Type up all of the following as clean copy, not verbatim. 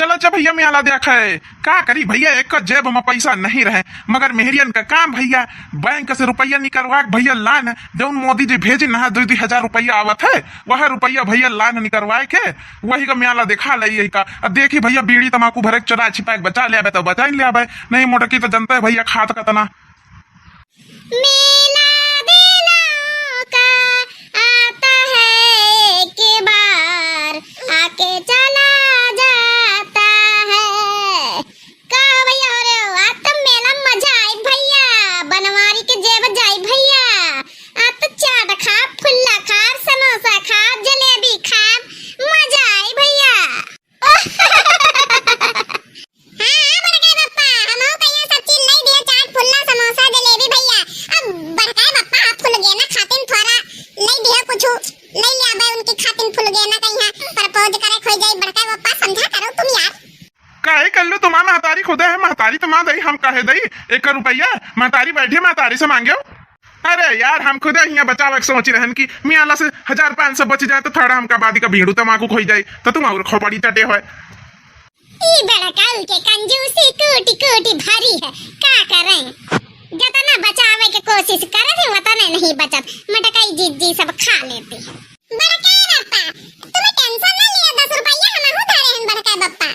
चलो चा भैया मेला देखा है का करी भैया एक जेब में पैसा नहीं रहे मगर मेहरियन का काम भैया बैंक से रुपया निकलवा भैया लान जौन मोदी जी भेजे ना 2,000 रुपया आवत है वह रुपया भैया लान निकलवाए के वही का मेला दिखा ले का देखी भैया बीड़ी तमाकू भरे चुरा छिपा के बचा लिया तो बचा लिया नहीं मोटकी तो जनता है भैया खात का तना महतारी खुदा है महतारी तो मां दई हम कहे दई 1 रुपया महतारी बैठे महतारी से मांगे अरे यार हम खुदा यहाँ बचाव सोच रहे कि मियाला से 1,500 बच जाए तो थोड़ा हमका बादी का भीड़ू तमाकू खोई जाए तो तुम और खोपड़ी चटे हो के कंजूसी कोटी कोटी भारी है क्या करें जितना बचावे के कोशिश करे थे उतना नहीं बचत मटकाई जी सब खा लेते हैं बड़का बप्पा तुम्हें टेंशन ना लिया 10 रुपया हम उधारे हैं बड़का बप्पा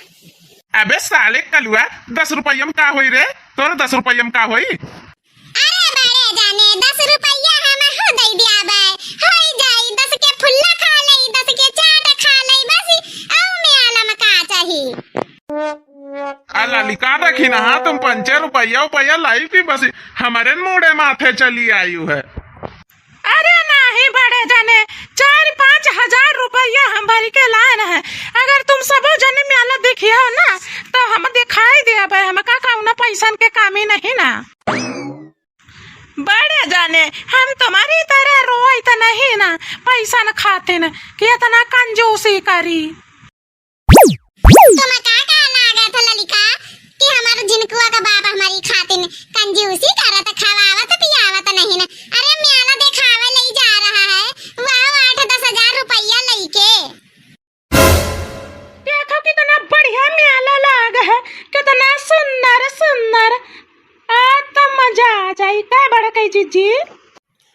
अबे साले कलुआ 10 रुपया में का होई रे तोर 10 रुपया में का होई अरे बड़े जाने 10 रुपया हम हो दई दिया बे होई जाई 10 के फुल्ला खा लई 10 के चाट खा लई बस औ में आलम का चाहिए अला लिखा रखी ना तुम 5 रुपया लाई थी बस हमारे मुड़े माथे चली आयु है अरे नहीं बड़े जाने 4-5 हजार रुपया हम भरी के लान है अगर तुम सब जने मेला देखिए हो ना तो हम दिखाई दे भाई हम का ना पैसा के काम ही नहीं ना बड़े जाने हम तुम्हारी तरह रोई तो नहीं ना पैसा न खाते न कि इतना कंजूसी करी तुम का नागा था ललिका कि हमारे जिनकुआ का बाप हमारी खातिन कंजूसी करत खवावत पियावत नहीं ना अरे मेला दिखावे ले जा रहा है वाह 8-10 हजार रुपया लेके देखो कितना बढ़िया मेला लाग है कितना सुंदर सुंदर आ तो मजा आ जाए का बड़ा कई जीजी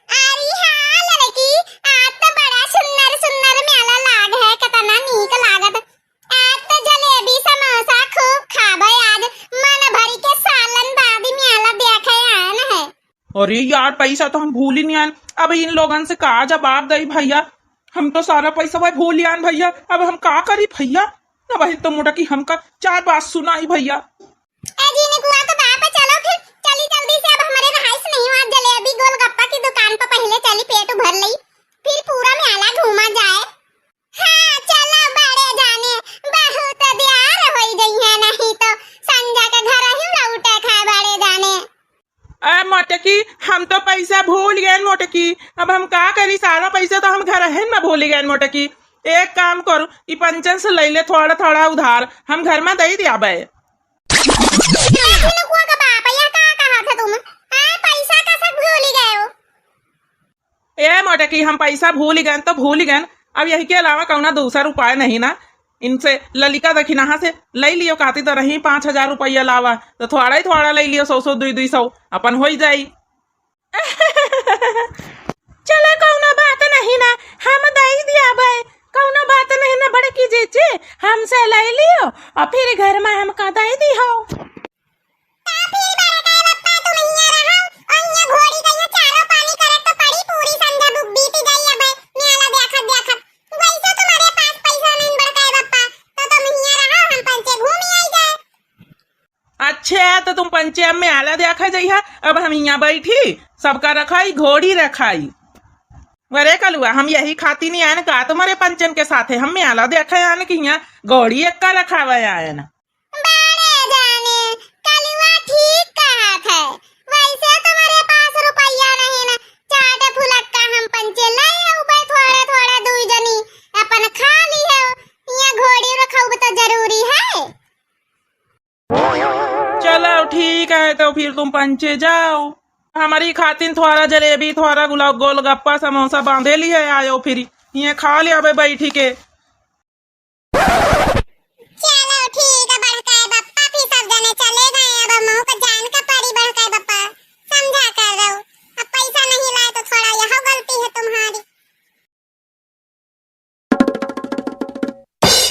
अरे हां लड़की आज तो बड़ा सुंदर सुंदर मेला लाग है कितना नीक लागत आज तो जलेबी समोसा खूब खाबे आज मन भरी के सालन दादी मेला देखे आन है अरे यार पैसा तो हम भूल ही नहीं आन अब इन लोगन से कहा जवाब दई भैया हम तो सारा पैसा भाई भूल ही आन भैया अब हम का करी भैया ना भाई तो मोटा की हमका 4 बात सुनाई भैया जी ने कुआ तो बाप चलो फिर चली जल्दी से अब हमारे रहाइश नहीं हुआ जलेबी गोलगप्पा की दुकान पर पहले चली पेट भर लई फिर पूरा मेला घूमा जाए हाँ चलो बड़े जाने बहुत देर हो गई है नहीं तो संजा के घर ही लौटे खा बड़े जाने मोटकी हम तो पैसा भूल गए मोटकी अब हम का करी सारा पैसा तो हम घर है ना भूल गए मोटकी एक काम करो ई पंचन से ले ले थोड़ा थोड़ा उधार हम घर में दे दिया बे ए मोटकी हम पैसा भूल ही गए तो भूल ही गए अब यही के अलावा कौना दूसरा उपाय नहीं ना इनसे ललिका देखी नहा से ले लियो कहती तो रही 5,000 रुपया लावा तो थोड़ा ही थोड़ा ले लियो 100 200 अपन हो जाई चला कौना बात नहीं ना हम दे दिया बे कौना बात नहीं ना बड़े की जीजी हमसे ले लियो और फिर घर में हम का दे दी हो अच्छा तो तुम पंचे में आला देखा जाइए अब हम यहाँ बैठी सबका रखाई घोड़ी रखाई अरे कलुआ हम यही खाती नहीं आने का तुम्हारे पंचन के साथ है हम में आला देखा आने की यहाँ घोड़ी एक का रखावा आया ना चलो ठीक है तो फिर तुम पंचे जाओ हमारी खातिन थोड़ा जलेबी थोड़ा गुलाब गोलगप्पा समोसा बांधे ली है आयो फिर ये खा लिया बैठी के चलो ठीक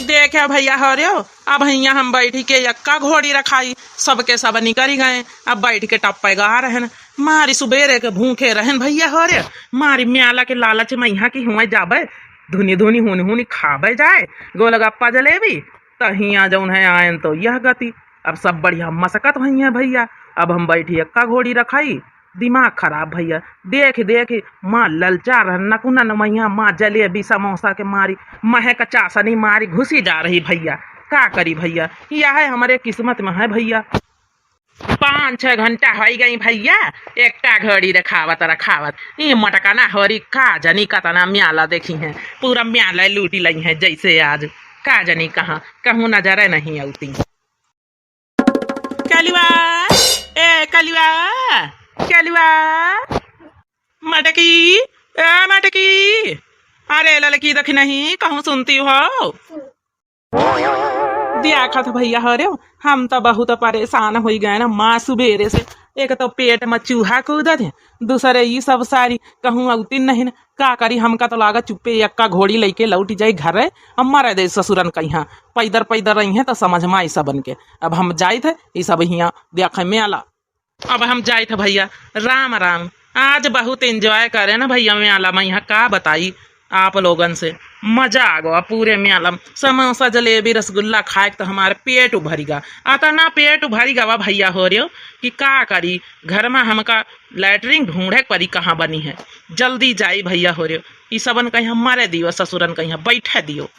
देखा भैया हो रे हो, अब यहाँ हम बैठी के यक्का घोड़ी रखाई, सबके सब निकल गए, अब बैठ के टप्पे गा रहन, मारी सुबेरे के भूखे रहन भैया हो रे, मारी म्याला के लालच में यहाँ की हुए जाबे, धुनी धुनी हुनी हुनी खाबे जाए, गोलगप्पा जलेबी, तहिया जौन है आयन तो यह गति, अब सब बढ़िया मसकत हुई है भैया, अब हम बैठी यक्का घोड़ी रखाई, दिमाग खराब भैया, देख देख माँ ललचा रह नकुना मैया, माँ जलेबी समोसा के मारी महक चासनी मारी घुसी जा रही भैया, का करी भैया, यह है हमारे किस्मत में है भैया। 5-6 घंटा हो गई भैया, एकटा घड़ी रखावत ये मटकाना हरी का जनी का तना म्याला देखी है, पूरा म्याला लूटी लई है जैसे आज, का जनी कहाँ कहूँ नजर नहीं आती। कलुआ ए कलुआ मटकी ए मटकी, अरे ललकी देख नहीं कहूँ सुनती हो। देखा था भैया हो रे, हम तो बहुत परेशान हो गए ना माँ सुबेरे से, एक तो पेट में चूहा कूदत है, दूसरे ये सब सारी कहूँ अवती नहीं न, का करी हमका तो लागत चुप्पे यक्का घोड़ी लेके लौट जाई घर, हमारे दे ससुरन कहीं पैदर रही है तो समझ में आई सबन के, अब हम जाए थे ये सब यहाँ देखे मेला, अब हम जाए थे भैया राम राम, आज बहुत एंजॉय करे ना भैया मेला में, यहाँ का बताई आप लोगन से, मजा आ गया पूरे मेला में, समोसा जलेबी रसगुल्ला खाए तो हमारे पेट उभरीगा, आता ना पेट उभरीगा वा भैया हो रहे हो कि का करी, घर में हमका लैटरिन ढूंढे परी कहाँ बनी है, जल्दी जाई भैया हो रहे हो, ये सबन कहीं हमारे दियो ससुरन कहीं बैठे दियो।